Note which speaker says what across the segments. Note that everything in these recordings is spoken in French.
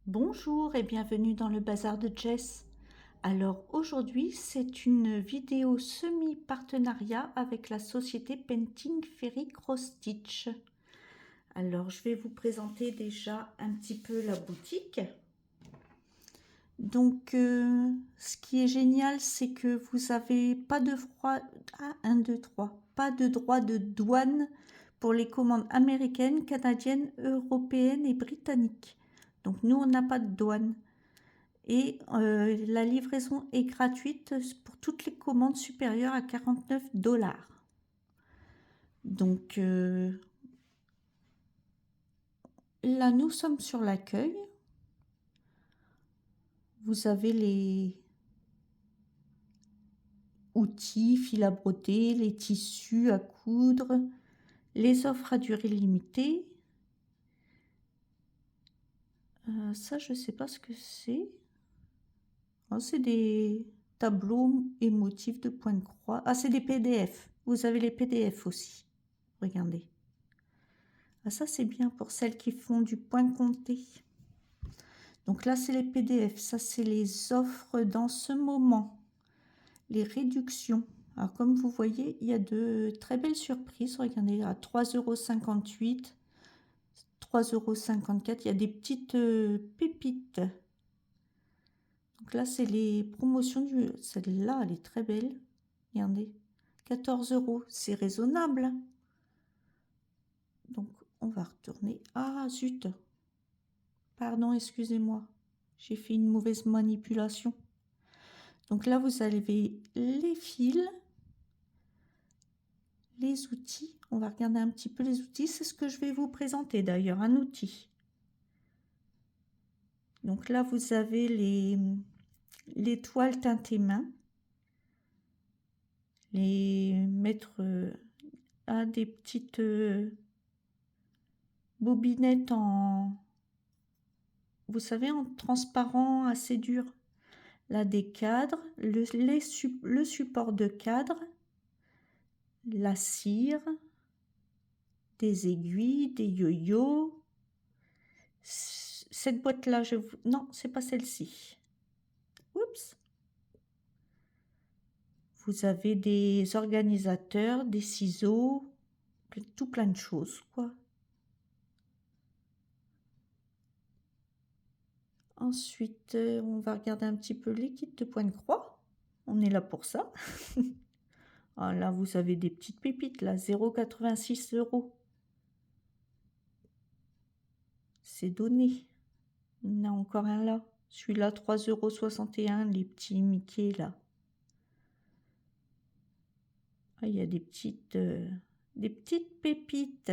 Speaker 1: Bonjour et bienvenue dans le bazar de Jess. Alors aujourd'hui, c'est une vidéo semi-partenariat avec la société Painting Ferry Cross Stitch. Alors je vais vous présenter déjà un petit peu la boutique. Donc ce qui est génial, c'est que vous n'avez pas de droit, pas de droit de douane pour les commandes américaines, canadiennes, européennes et britanniques. Donc nous, on n'a pas de douane. Et la livraison est gratuite pour toutes les commandes supérieures à 49 $. Donc là, nous sommes sur l'accueil. Vous avez les outils, fil à broder, les tissus à coudre, les offres à durée limitée. Ça, je ne sais pas ce que c'est. Oh, c'est des tableaux et motifs de points de croix. Ah, c'est des PDF. Vous avez les PDF aussi. Regardez. Ah, ça, c'est bien pour celles qui font du point compté. Donc là, c'est les PDF. Ça, c'est les offres dans ce moment. Les réductions. Alors, comme vous voyez, il y a de très belles surprises. Regardez, à 3,58 €, 3,54 €. Il y a des petites pépites. Donc là, c'est les promotions du... Celle-là, elle est très belle. Regardez, 14 €. C'est raisonnable. Donc, on va retourner. Ah, zut. Pardon, excusez-moi. J'ai fait une mauvaise manipulation. Donc là, vous avez les fils, les outils. On va regarder un petit peu les outils. C'est ce que je vais vous présenter d'ailleurs, un outil. Donc là, vous avez les toiles teintées main. Les mettre à des petites bobinettes en... Vous savez, en transparent assez dur. Là, des cadres, le support de cadre, la cire, des aiguilles, des yo-yo. Cette boîte-là, non, c'est pas celle-ci. Oups. Vous avez des organisateurs, des ciseaux, tout plein de choses, quoi. Ensuite, on va regarder un petit peu les kits de points de croix. On est là pour ça. Ah, là, vous avez des petites pépites, là, 0,86 €. C'est donné. Il y en a encore un là. Celui-là, 3,61 €, les petits Mickey, là. Ah, il y a des petites pépites.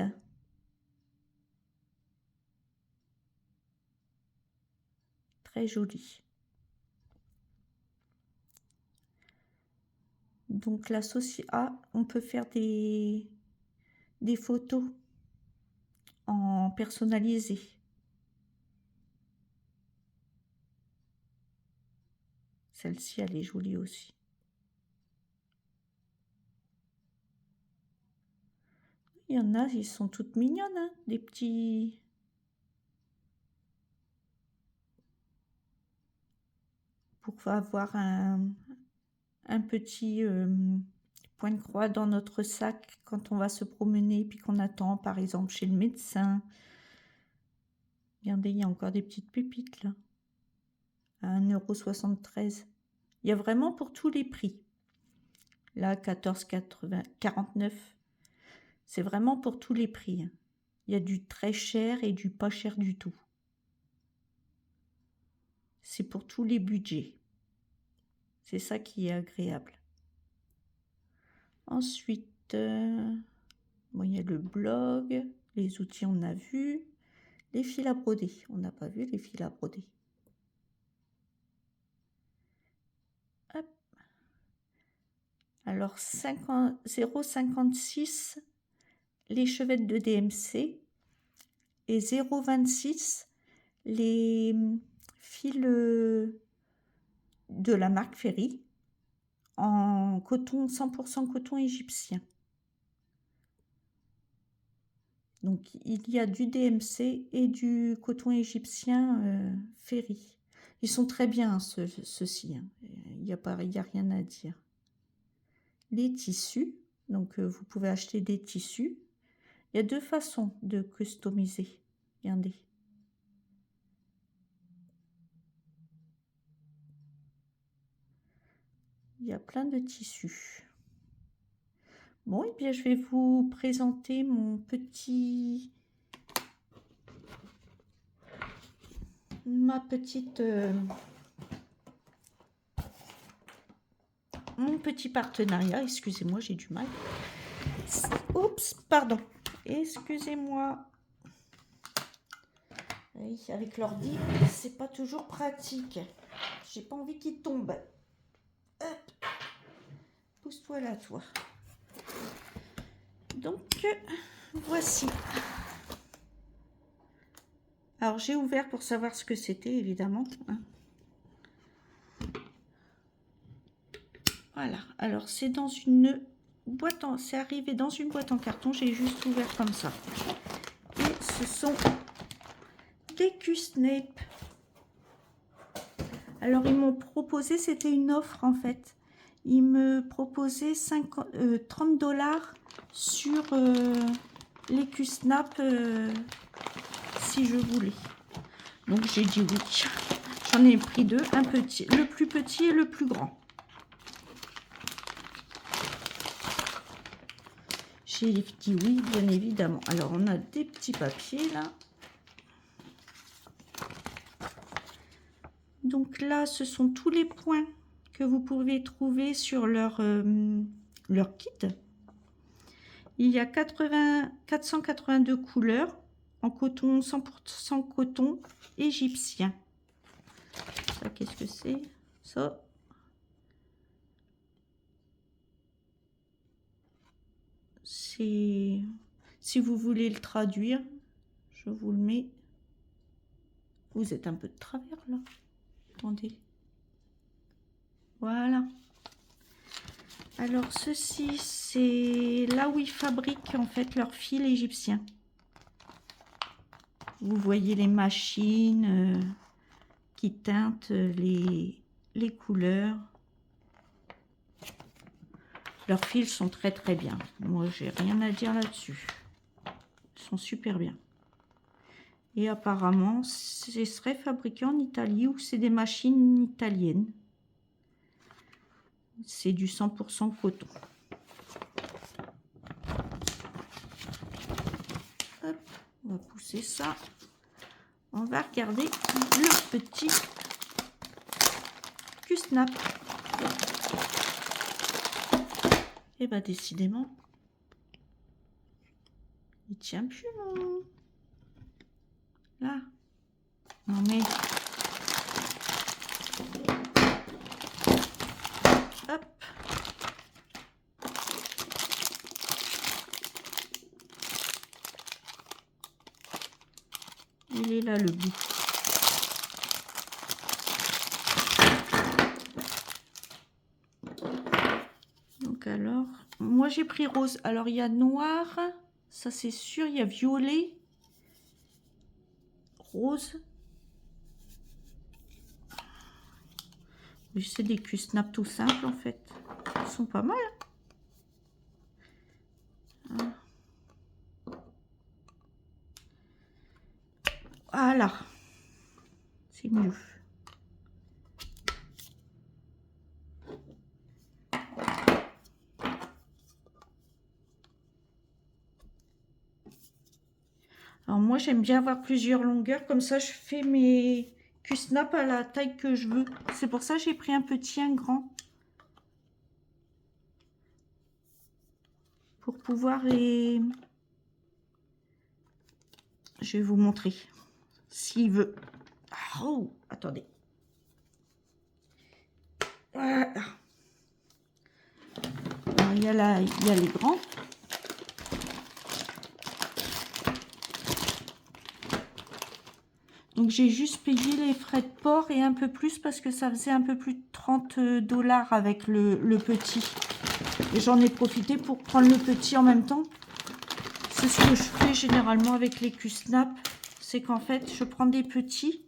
Speaker 1: Très jolies. Donc la société, on peut faire des photos en personnalisé. Celle-ci, elle est jolie aussi. Il y en a, ils sont toutes mignonnes, hein, des petits... Pour avoir un petit point de croix dans notre sac quand on va se promener, puis qu'on attend, par exemple, chez le médecin. Regardez, il y a encore des petites pépites, là. À 1,73 €. Il y a vraiment pour tous les prix. Là, 14,49 €. C'est vraiment pour tous les prix. Il y a du très cher et du pas cher du tout. C'est pour tous les budgets. C'est ça qui est agréable. Ensuite, bon, il y a le blog, les outils on a vu, les fils à broder. On n'a pas vu les fils à broder. Hop. Alors 0,56 € les chevettes de DMC et 0,26 € les fils de la marque Ferry en coton 100% coton égyptien. Donc, il y a du DMC et du coton égyptien Ferry. Ils sont très bien, ceux-ci. Hein. Il n'y a rien à dire. Les tissus. Donc, vous pouvez acheter des tissus. Il y a 2 façons de customiser. Regardez. Il y a plein de tissus. Bon, et bien, je vais vous présenter mon petit mon petit partenariat. Excusez-moi, j'ai du mal. Oups, pardon. Excusez-moi. Oui, avec l'ordi, c'est pas toujours pratique. J'ai pas envie qu'il tombe. Hop. Pousse-toi là, toi. Donc, voici. Alors, j'ai ouvert pour savoir ce que c'était, évidemment. Voilà. Alors, c'est dans une boîte en... C'est arrivé dans une boîte en carton. J'ai juste ouvert comme ça. Et ce sont des Q-Snap. Alors, ils m'ont proposé... C'était une offre, en fait. Ils me proposaient 30 $ sur les Q-Snap si je voulais. Donc, j'ai dit oui. J'en ai pris 2, un petit, le plus petit et le plus grand. J'ai dit oui, bien évidemment. Alors, on a des petits papiers, là. Donc là, ce sont tous les points que vous pouvez trouver sur leur kit. Il y a 482 couleurs en coton, 100% coton égyptien. Ça, qu'est-ce que c'est? Ça. C'est... Si vous voulez le traduire, je vous le mets. Vous êtes un peu de travers, là. Attendez. Voilà. Alors, ceci, c'est là où ils fabriquent, en fait, leur fil égyptien. Vous voyez les machines qui teintent les couleurs. Leurs fils sont très très bien. Moi, j'ai rien à dire là-dessus. Ils sont super bien. Et apparemment, ce serait fabriqué en Italie ou c'est des machines italiennes. C'est du 100% coton. Hop, on va pousser ça. On va regarder le petit Q-Snap. Et bah décidément, il tient plus non. Là. Non mais. Hop. Il est là le bout. Donc alors, moi j'ai pris rose. Alors il y a noir, ça c'est sûr. Il y a violet, rose. Oui, c'est des Q-Snap tout simples en fait. Ils sont pas mal. Voilà. C'est mieux. Alors moi j'aime bien avoir plusieurs longueurs. Comme ça je fais mes Q-Snap à la taille que je veux. C'est pour ça que j'ai pris un petit, un grand. Pour pouvoir les... Je vais vous montrer. S'il veut. Oh, attendez. Voilà. Alors, il y a les grands. Donc j'ai juste payé les frais de port et un peu plus parce que ça faisait un peu plus de 30 $ avec le petit. Et j'en ai profité pour prendre le petit en même temps. C'est ce que je fais généralement avec les Q-Snap. C'est qu'en fait, je prends des petits.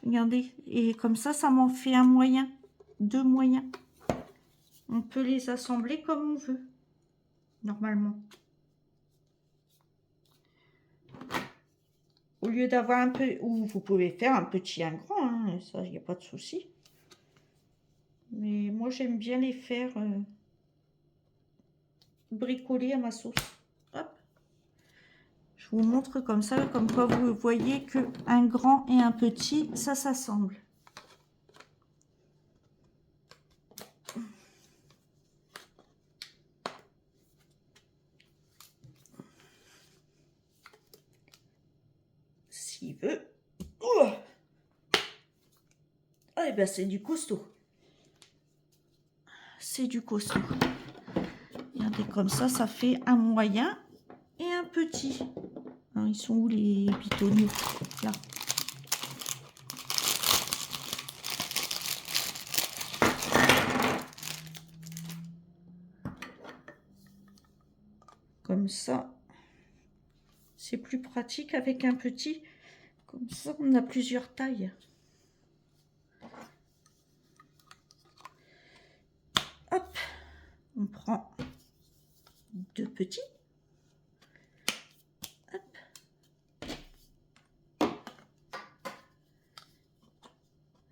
Speaker 1: Regardez. Et comme ça m'en fait un moyen. 2 moyens. On peut les assembler comme on veut. Normalement. Au lieu d'avoir un peu... Ou vous pouvez faire un petit, un grand. Hein, ça, il n'y a pas de souci. Mais moi, j'aime bien les faire bricoler à ma sauce. Hop. Je vous montre comme ça, comme quoi vous voyez que un grand et un petit, ça s'assemble. S'il veut. Oh, eh ben c'est du costaud. C'est du costaud. Regardez comme ça fait un moyen et un petit. Alors, ils sont où les pitonios? Là. Comme ça, c'est plus pratique avec un petit. Comme ça, on a plusieurs tailles. Hop, on prend 2 petits.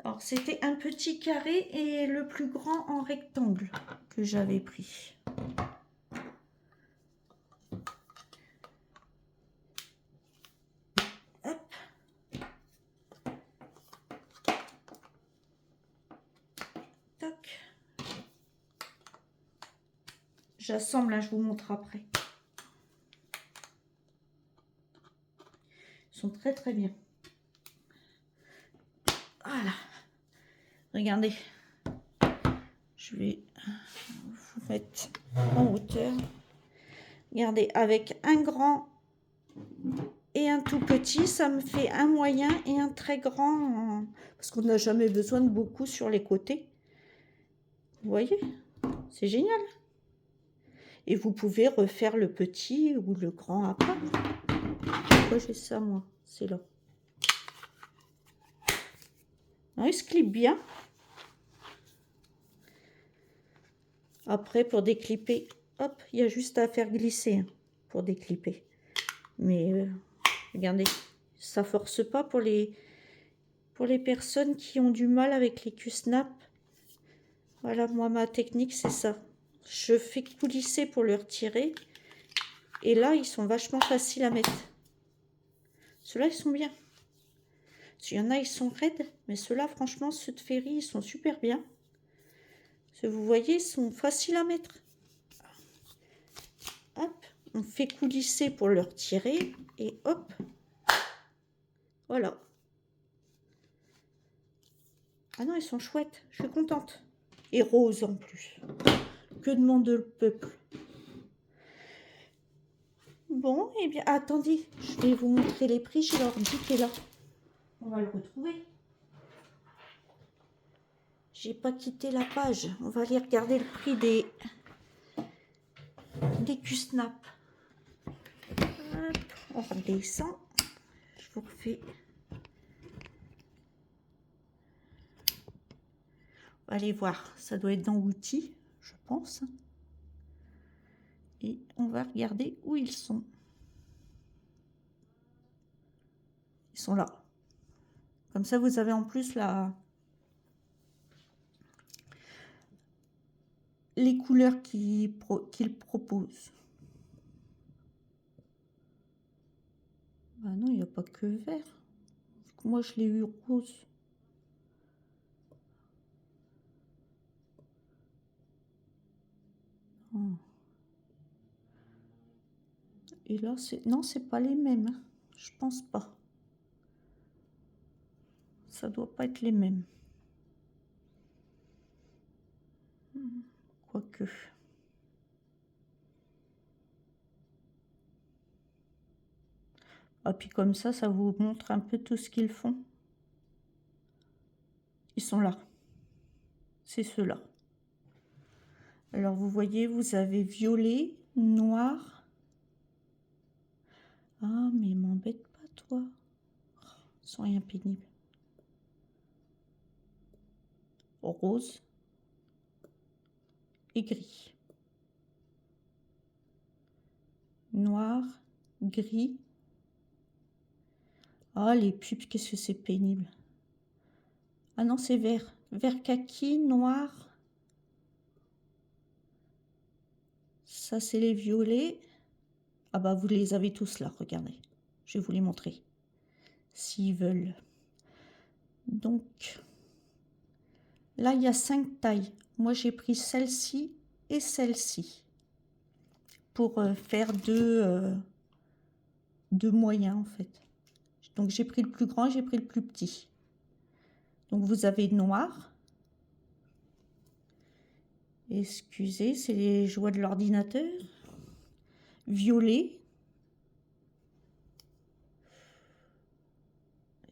Speaker 1: Alors, c'était un petit carré et le plus grand en rectangle que j'avais pris. Hop. Toc. J'assemble, là, je vous montre après. Ils sont très très bien. Voilà. Regardez. Je vais vous mettre en hauteur. Regardez, avec un grand et un tout petit, ça me fait un moyen et un très grand. Parce qu'on n'a jamais besoin de beaucoup sur les côtés. Vous voyez? C'est génial. Et vous pouvez refaire le petit ou le grand après. Pourquoi j'ai ça, moi? C'est là. Non, il se clip bien. Après, pour déclipper, hop, il y a juste à faire glisser hein, pour déclipper. Mais regardez, ça force pas pour les personnes qui ont du mal avec les Q-Snap. Voilà, moi, ma technique, c'est ça. Je fais coulisser pour le retirer. Et là, ils sont vachement faciles à mettre. Ceux-là, ils sont bien. Il y en a, ils sont raides. Mais ceux-là, franchement, ceux de Ferry, ils sont super bien. Vous voyez, ils sont faciles à mettre. Hop, on fait coulisser pour le retirer. Et hop. Voilà. Ah non, ils sont chouettes. Je suis contente. Et roses en plus. Que demande le peuple? Bon, eh bien, attendez. Je vais vous montrer les prix. J'ai l'ordi qui est là. On va le retrouver. J'ai pas quitté la page. On va aller regarder le prix des Q-Snap. On redescend. Je vous refais. On va aller voir. Ça doit être dans outils, je pense. Et on va regarder où ils sont. Ils sont là. Comme ça, vous avez en plus les couleurs qu'il propose. Bah non, il n'y a pas que vert. Moi, je l'ai eu rose. Oh. Et là, non, c'est pas les mêmes. Je pense pas. Ça doit pas être les mêmes. Quoique. Ah, puis comme ça vous montre un peu tout ce qu'ils font. Ils sont là. C'est ceux-là. Alors, vous voyez, vous avez violet, noir, Ah, mais m'embête pas, toi. Sans rien pénible. Rose et gris. Noir, gris. Ah, les pubs, qu'est-ce que c'est pénible. Ah non, c'est vert. Vert kaki, noir. Ça, c'est les violets. Ah bah, vous les avez tous là, regardez. Je vais vous les montrer. S'ils veulent. Donc, là, il y a 5 tailles. Moi, j'ai pris celle-ci et celle-ci. Pour faire deux moyens, en fait. Donc, j'ai pris le plus grand, j'ai pris le plus petit. Donc, vous avez noir. Excusez, c'est les joies de l'ordinateur. Violet.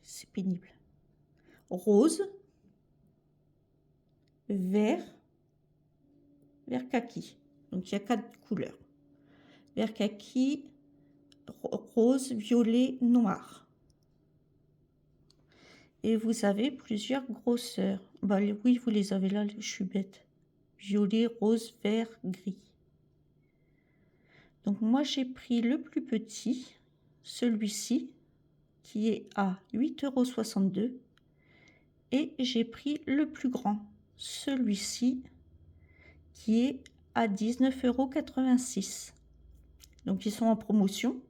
Speaker 1: C'est pénible. Rose. Vert. Vert kaki. Donc, il y a 4 couleurs. Vert kaki, rose, violet, noir. Et vous avez plusieurs grosseurs. Bah, oui, vous les avez là, je suis bête. Violet, rose, vert, gris. Donc moi, j'ai pris le plus petit, celui-ci, qui est à 8,62 €. Et j'ai pris le plus grand, celui-ci, qui est à 19,86 €. Donc ils sont en promotion.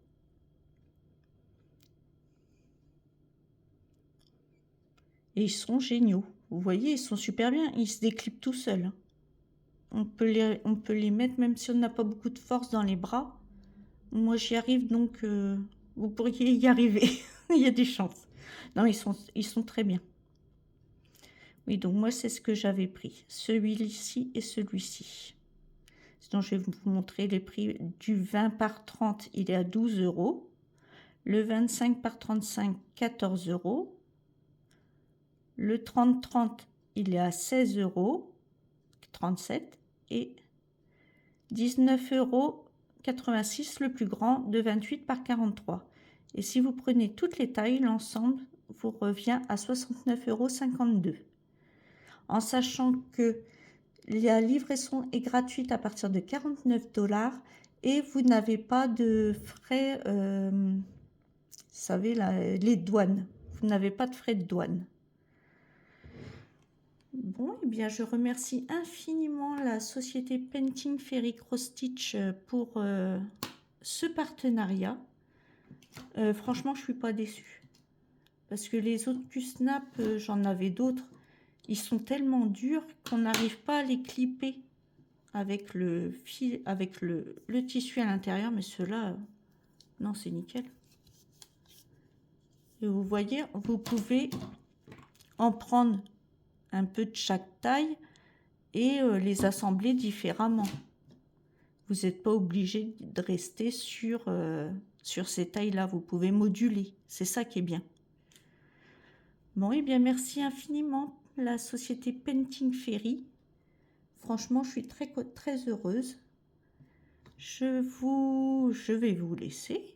Speaker 1: Et ils sont géniaux. Vous voyez, ils sont super bien. Ils se déclipent tout seuls. On peut les mettre même si on n'a pas beaucoup de force dans les bras. Moi, j'y arrive, donc vous pourriez y arriver. Il y a des chances. Non, ils sont très bien. Oui, donc moi, c'est ce que j'avais pris. Celui-ci et celui-ci. Sinon, je vais vous montrer les prix du 20 par 30. Il est à 12 €. Le 25 par 35, 14 €. Le 30-30, il est à 16,37 € et 19,86 € le plus grand de 28 par 43. Et si vous prenez toutes les tailles, l'ensemble vous revient à 69,52 €. En sachant que la livraison est gratuite à partir de 49 $ et vous n'avez pas de frais, vous savez, là, les douanes. Vous n'avez pas de frais de douane. Bon, eh bien, je remercie infiniment la société Painting Fairy Cross Stitch pour ce partenariat. Franchement, je ne suis pas déçue. Parce que les autres Q-Snap, j'en avais d'autres. Ils sont tellement durs qu'on n'arrive pas à les clipper avec le fil, avec le tissu à l'intérieur. Mais ceux-là, non, c'est nickel. Et vous voyez, vous pouvez en prendre un peu de chaque taille et les assembler différemment. Vous n'êtes pas obligé de rester sur ces tailles-là. Vous pouvez moduler. C'est ça qui est bien. Bon, et bien, merci infiniment, la société Painting Fairy. Franchement, je suis très, très heureuse. Je vais vous laisser.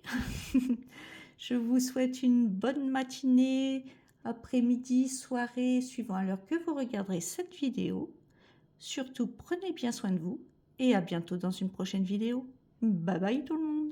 Speaker 1: Je vous souhaite une bonne matinée, après-midi, soirée, suivant l'heure que vous regarderez cette vidéo. Surtout, prenez bien soin de vous et à bientôt dans une prochaine vidéo. Bye bye tout le monde.